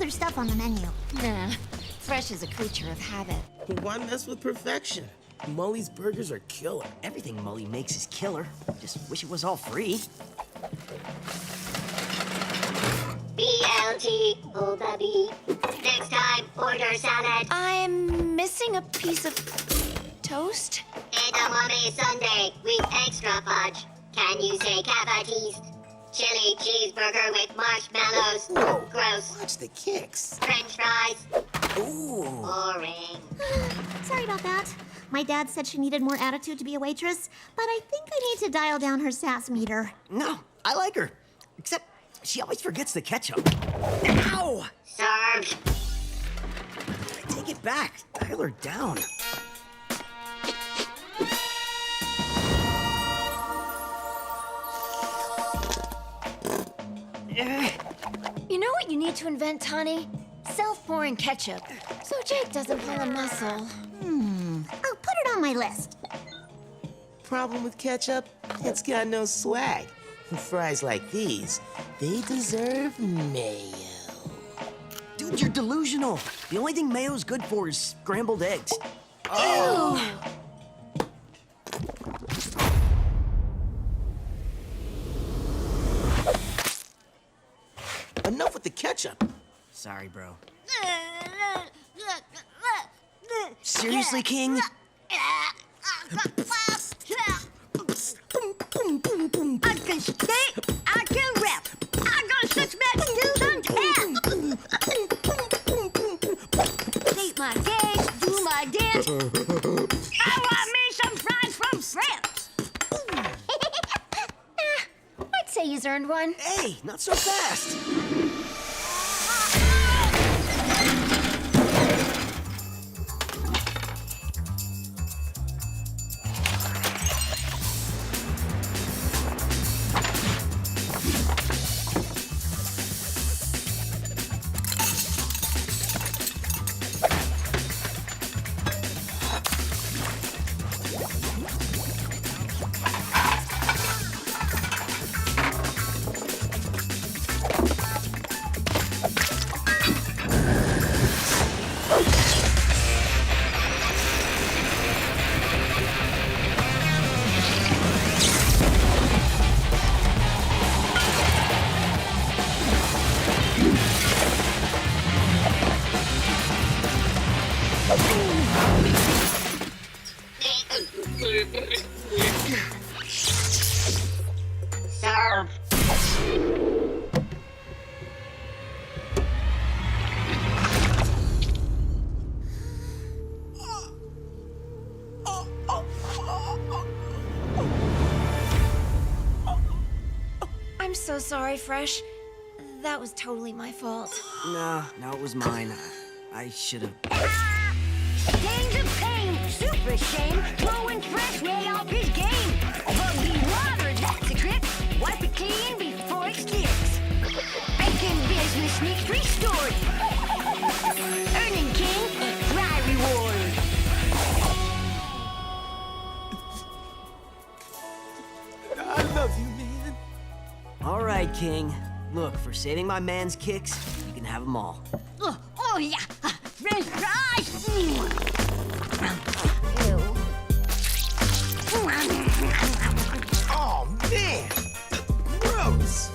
other stuff on the menu. Nah, Fresh is a creature of habit. But why mess with perfection? Mully's burgers are killer. Everything Mully makes is killer. Just wish it was all free. BLT, hold the B. Next time, order salad. I'm missing a piece of toast. Edamame sundae with extra fudge. Can you say cavatiste? Chili cheeseburger with marshmallows. Whoa. Gross. Watch the kicks. French fries. Ooh. Boring. Sorry about that. My dad said she needed more attitude to be a waitress, but I think I need to dial down her sass meter. No, I like her. Except she always forgets the ketchup. Ow! Served. Take it back. Dial her down. You know what you need to invent, Tani? Self-pouring ketchup, so Jake doesn't pull a muscle. I'll put it on my list. Problem with ketchup? It's got no swag. Fries like these, they deserve mayo. Dude, you're delusional. The only thing mayo's good for is scrambled eggs. Enough with the ketchup. Sorry, bro. Seriously, King? I can skate, I can rap. I got such bad skills on tap. Eat my cake, do my dance. I want me some fries from France. I'd say he's earned one. Hey, not so fast. Served. I'm so sorry, Fresh. That was totally my fault. No, it was mine. I should have. Gangs of pain, super shame. Blowing Fresh way off his game. But we water, that's the trick. Wipe it clean before it sticks. Bacon business sneaks restored. Earning King, my reward. I love you, man. All right, King. Look, for saving my man's kicks, you can have them all. Oh yeah, French fries. Oh, man. Gross.